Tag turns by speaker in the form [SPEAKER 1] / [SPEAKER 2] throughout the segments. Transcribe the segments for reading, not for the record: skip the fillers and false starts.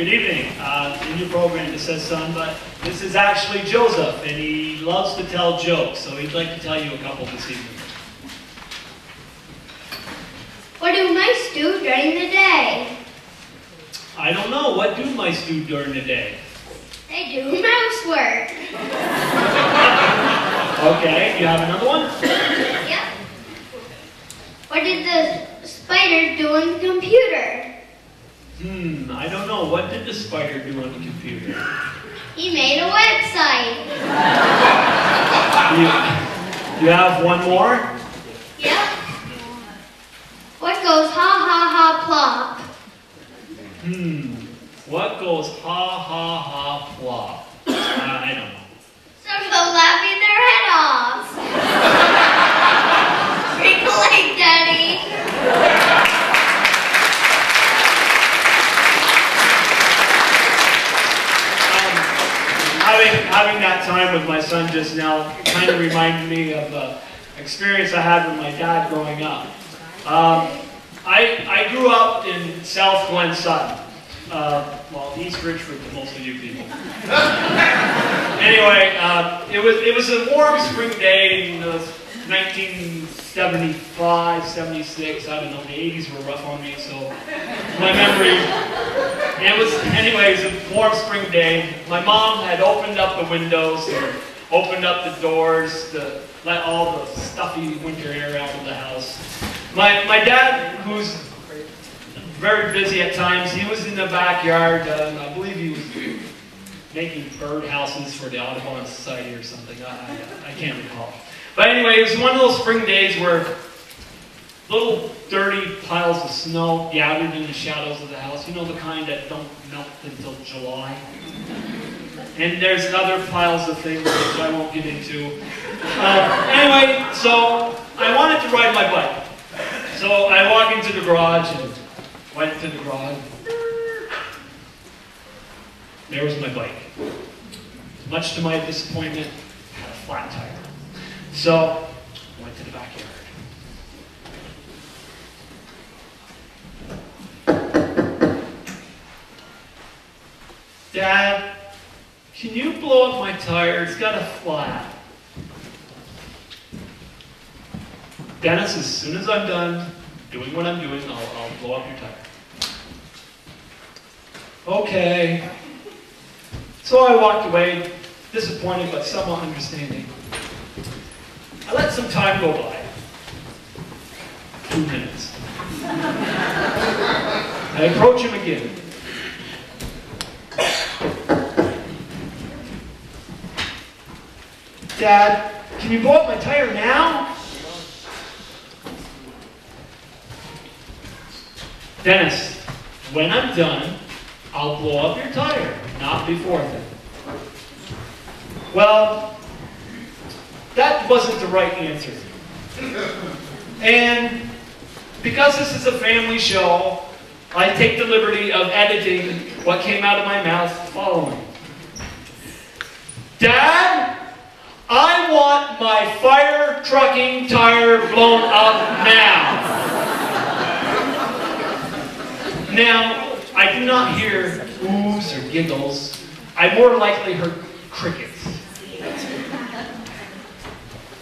[SPEAKER 1] Good evening. In your program it says son, but this is actually Joseph, and he loves to tell jokes, so he'd like to tell you a couple this evening.
[SPEAKER 2] What do mice do during the day?
[SPEAKER 1] I don't know. What do mice do during the day?
[SPEAKER 2] They do mousework.
[SPEAKER 1] Okay, you have another one?
[SPEAKER 2] Yep. What did the spider do on the computer?
[SPEAKER 1] I don't know. What did the spider do on the computer?
[SPEAKER 2] He made a website.
[SPEAKER 1] You have one more?
[SPEAKER 2] Yep. What goes ha ha ha plop?
[SPEAKER 1] What goes ha ha ha plop? I don't know.
[SPEAKER 2] Some go laughing their head off. Break a leg, Daddy.
[SPEAKER 1] Having that time with my son just now kind of reminded me of an experience I had with my dad growing up. I grew up in South Glen Sutton. Well, East Richford to most of you people. Anyway, it was a warm spring day in 1975, 76. I don't know. The 80s were rough on me, so my memory. It was a warm spring day. My mom had opened up the windows, or opened up the doors to let all the stuffy winter air out of the house. My dad, who's very busy at times, he was in the backyard. I believe he was making bird houses for the Audubon Society or something. I can't recall. But anyway, it was one of those spring days where little dirty piles of snow gathered in the shadows of the house. You know, the kind that don't melt until July. And there's other piles of things which I won't get into. Anyway, so I wanted to ride my bike. So I walked into the garage and went to the garage. There was my bike. Much to my disappointment, had a flat tire. So I went to the backyard. Dad, can you blow up my tire? It's got a flat. Dennis, as soon as I'm done doing what I'm doing, I'll blow up your tire. Okay. So I walked away, disappointed but somewhat understanding. I let some time go by. 2 minutes. I approach him again. Dad, can you blow up my tire now? Dennis, when I'm done, I'll blow up your tire, not before then. Well, that wasn't the right answer. And because this is a family show, I take the liberty of editing what came out of my mouth following. Dad, I want my fire trucking tire blown up now. Now, I do not hear oohs or giggles. I more likely heard crickets.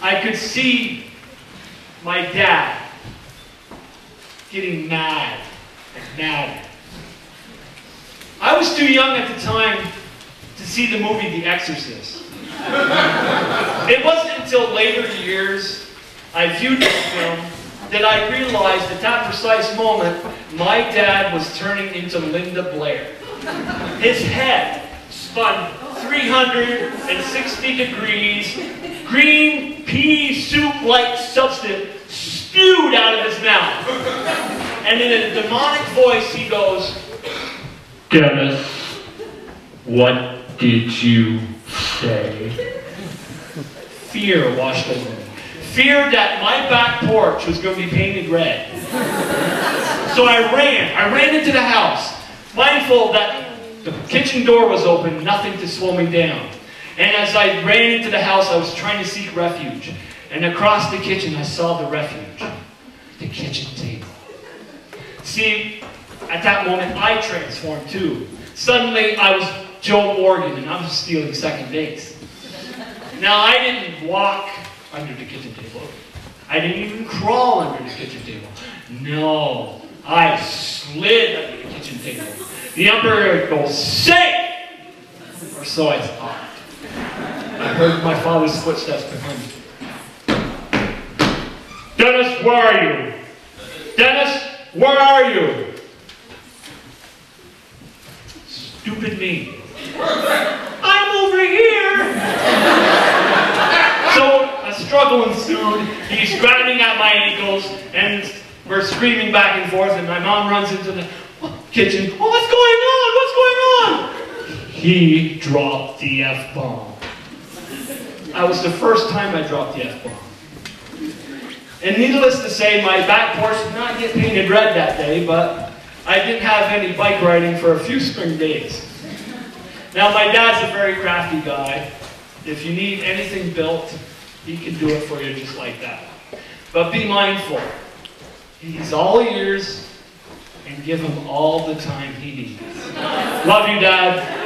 [SPEAKER 1] I could see my dad getting mad and mad. I was too young at the time to see the movie The Exorcist. It wasn't until later years I viewed the film that I realized at that precise moment my dad was turning into Linda Blair. His head spun 360 degrees, green pea soup-like substance spewed out of his mouth. And in a demonic voice he goes, Dennis, what did you say? Fear washed over me. Fear that my back porch was going to be painted red. So I ran into the house, mindful that the kitchen door was open, nothing to slow me down. And as I ran into the house, I was trying to seek refuge. And across the kitchen, I saw the refuge, the kitchen table. See, at that moment, I transformed too. Suddenly, I was Joe Morgan, and I was stealing second base. Now, I didn't walk under the kitchen table. I didn't even crawl under the kitchen table. No, I slid under the kitchen table. The umpire would go, safe! Or so I thought. I heard my father's footsteps behind me. Dennis, where are you? Dennis, where are you? Stupid me. I'm over here! So a struggle ensued. He's grabbing at my ankles, and we're screaming back and forth, and my mom runs into the kitchen. Oh, what's going on? What's going on? He dropped the F-bomb. That was the first time I dropped the F-bomb. And needless to say, my back porch did not get painted red that day, but I didn't have any bike riding for a few spring days. Now, my dad's a very crafty guy. If you need anything built, he can do it for you just like that. But be mindful. He's all ears, and give him all the time he needs. Love you, Dad.